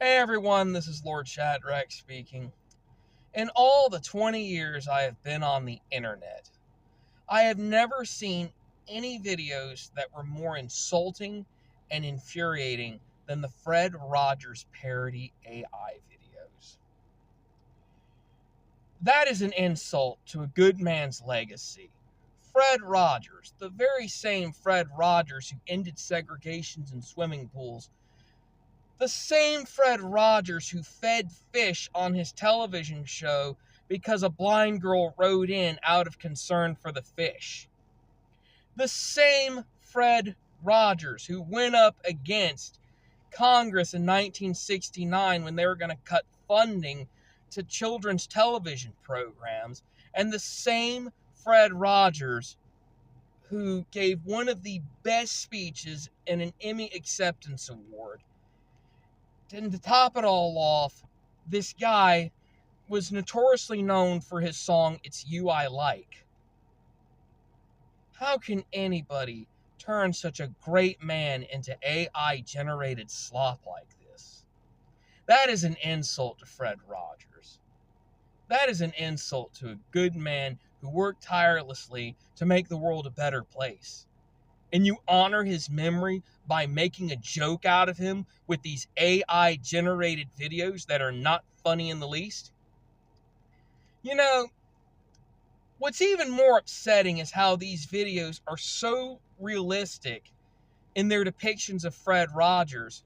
Hey everyone, this is Lord Shadrach speaking. In all the 20 years I have been on the internet, I have never seen any videos that were more insulting and infuriating than the Fred Rogers parody AI videos. That is an insult to a good man's legacy. Fred Rogers, the very same Fred Rogers who ended segregations in swimming pools, the same Fred Rogers who fed fish on his television show because a blind girl wrote in out of concern for the fish. The same Fred Rogers who went up against Congress in 1969 when they were going to cut funding to children's television programs. And the same Fred Rogers who gave one of the best speeches in an Emmy acceptance award. And to top it all off, this guy was notoriously known for his song It's You I Like. How can anybody turn such a great man into AI generated slop like this? That is an insult to Fred Rogers. That is an insult to a good man who worked tirelessly to make the world a better place. And you honor his memory by making a joke out of him with these AI generated videos that are not funny in the least? You know, what's even more upsetting is how these videos are so realistic in their depictions of Fred Rogers.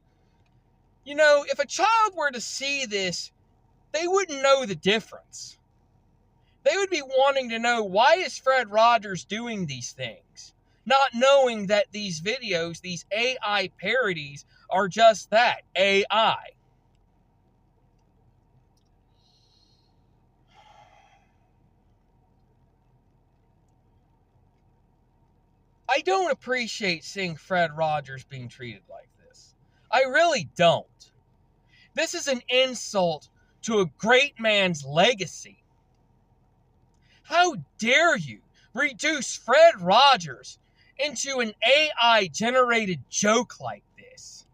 You know, if a child were to see this, they wouldn't know the difference. They would be wanting to know, why is Fred Rogers doing these things? Not knowing that these videos, these AI parodies, are just that, AI. I don't appreciate seeing Fred Rogers being treated like this. I really don't. This is an insult to a great man's legacy. How dare you reduce Fred Rogers into an AI generated joke like this?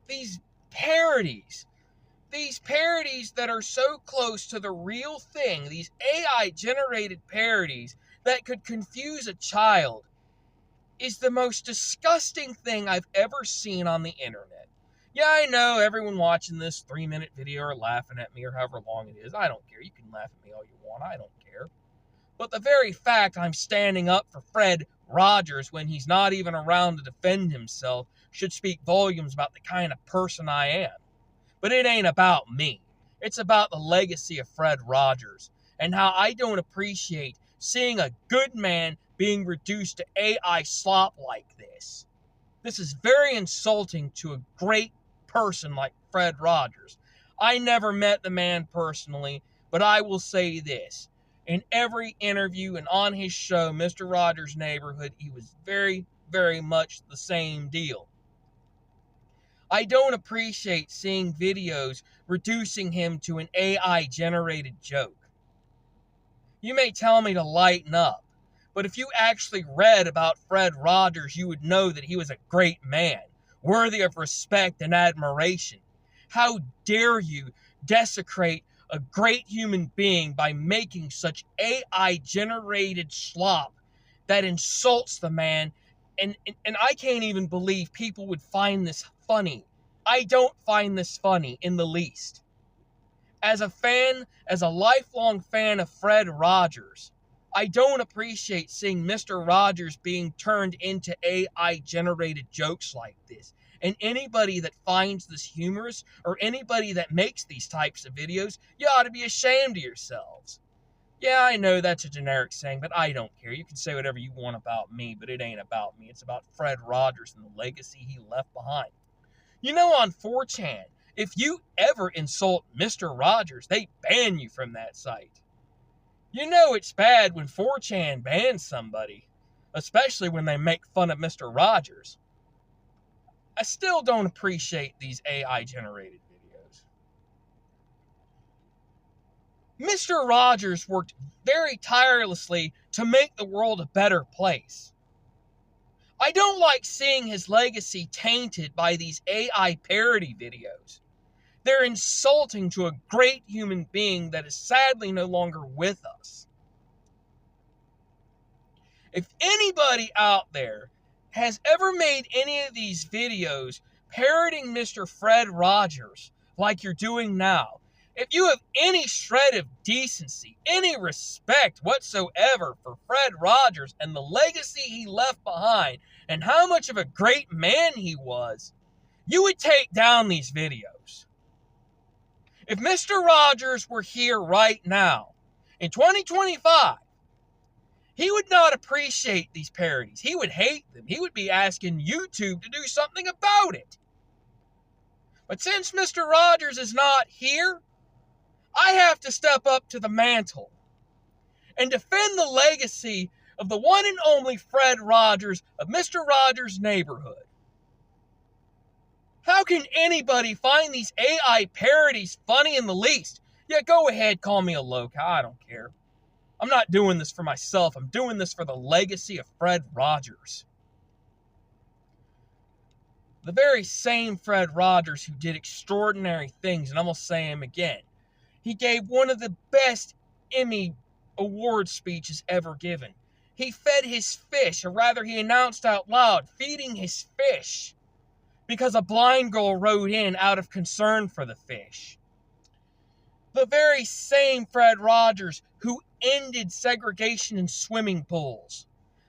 These parodies, these parodies that are so close to the real thing, these AI generated parodies that could confuse a child, is the most disgusting thing I've ever seen on the internet. Yeah, I know everyone watching this 3-minute video are laughing at me or however long it is. I don't care. You can laugh at me all you want. I don't care. But the very fact I'm standing up for Fred Rogers when he's not even around to defend himself should speak volumes about the kind of person I am. But it ain't about me. It's about the legacy of Fred Rogers and how I don't appreciate seeing a good man being reduced to AI slop like this. This is very insulting to a great person like Fred Rogers. I never met the man personally, but I will say this. In every interview and on his show, Mr. Rogers' Neighborhood, he was very, very much the same deal. I don't appreciate seeing videos reducing him to an AI generated joke. You may tell me to lighten up, but if you actually read about Fred Rogers, you would know that he was a great man, worthy of respect and admiration. How dare you desecrate a great human being by making such AI generated slop that insults the man? And I can't even believe people would find this funny. I don't find this funny in the least. As a fan, as a lifelong fan of Fred Rogers, I don't appreciate seeing Mr. Rogers being turned into AI generated jokes like this. And anybody that finds this humorous or anybody that makes these types of videos, you ought to be ashamed of yourselves. Yeah, I know that's a generic saying, but I don't care. You can say whatever you want about me, but it ain't about me. It's about Fred Rogers and the legacy he left behind. You know, on 4chan, if you ever insult Mr. Rogers, they ban you from that site. You know it's bad when 4chan bans somebody, especially when they make fun of Mr. Rogers. I still don't appreciate these AI generated videos. Mr. Rogers worked very tirelessly to make the world a better place. I don't like seeing his legacy tainted by these AI parody videos. They're insulting to a great human being that is sadly no longer with us. If anybody out there has ever made any of these videos parodying Mr. Fred Rogers like you're doing now, if you have any shred of decency, any respect whatsoever for Fred Rogers and the legacy he left behind and how much of a great man he was, you would take down these videos. If Mr. Rogers were here right now, in 2025, he would not appreciate these parodies. He would hate them. He would be asking YouTube to do something about it. But since Mr. Rogers is not here, I have to step up to the mantle and defend the legacy of the one and only Fred Rogers of Mr. Rogers' Neighborhood. How can anybody find these AI parodies funny in the least? Yeah, go ahead, call me a loca. I don't care. I'm not doing this for myself. I'm doing this for the legacy of Fred Rogers. The very same Fred Rogers who did extraordinary things, and I'm going to say him again. He gave one of the best Emmy award speeches ever given. He fed his fish, or rather he announced out loud, feeding his fish, because a blind girl wrote in out of concern for the fish. The very same Fred Rogers who ended segregation in swimming pools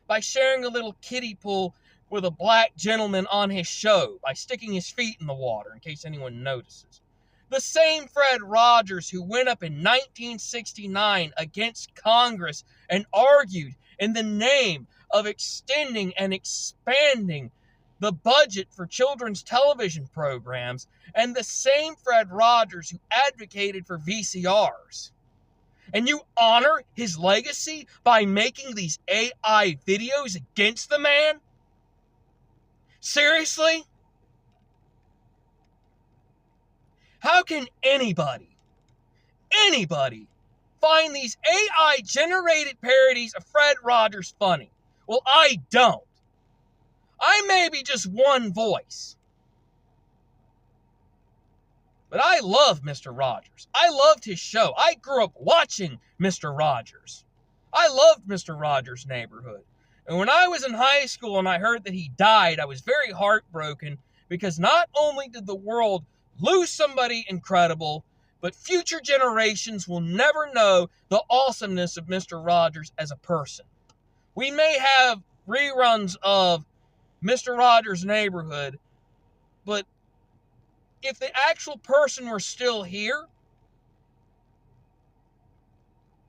by sharing a little kiddie pool with a black gentleman on his show by sticking his feet in the water, in case anyone notices. The same Fred Rogers who went up in 1969 against Congress and argued in the name of extending and expanding the budget for children's television programs, and the same Fred Rogers who advocated for VCRs. And you honor his legacy by making these AI videos against the man? Seriously? How can anybody find these AI-generated parodies of Fred Rogers funny? Well, I don't. I may be just one voice. But I love Mr. Rogers. I loved his show. I grew up watching Mr. Rogers. I loved Mr. Rogers' Neighborhood. And when I was in high school and I heard that he died, I was very heartbroken because not only did the world lose somebody incredible, but future generations will never know the awesomeness of Mr. Rogers as a person. We may have reruns of Mr. Rogers' Neighborhood, but if the actual person were still here,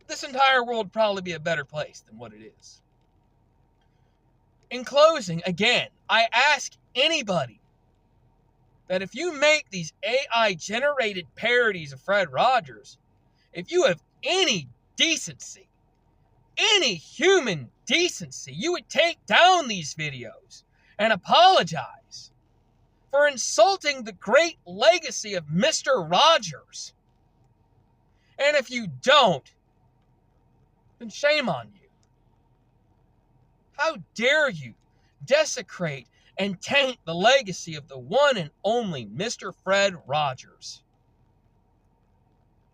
this entire world would probably be a better place than what it is. In closing, again, I ask anybody that if you make these AI-generated parodies of Fred Rogers, if you have any decency, any human decency, you would take down these videos and apologize for insulting the great legacy of Mr. Rogers. And if you don't, then shame on you. How dare you desecrate and taint the legacy of the one and only Mr. Fred Rogers?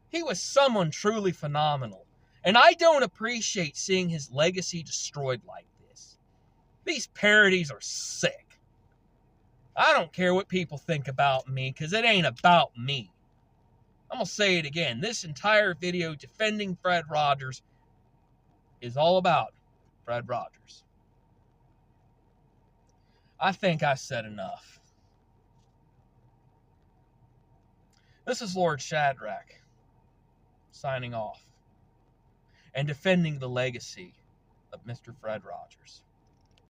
He was someone truly phenomenal, and I don't appreciate seeing his legacy destroyed like this. These parodies are sick. I don't care what people think about me, because it ain't about me. I'm going to say it again. This entire video defending Fred Rogers is all about Fred Rogers. I think I said enough. This is Lord Shadrach, signing off and defending the legacy of Mr. Fred Rogers.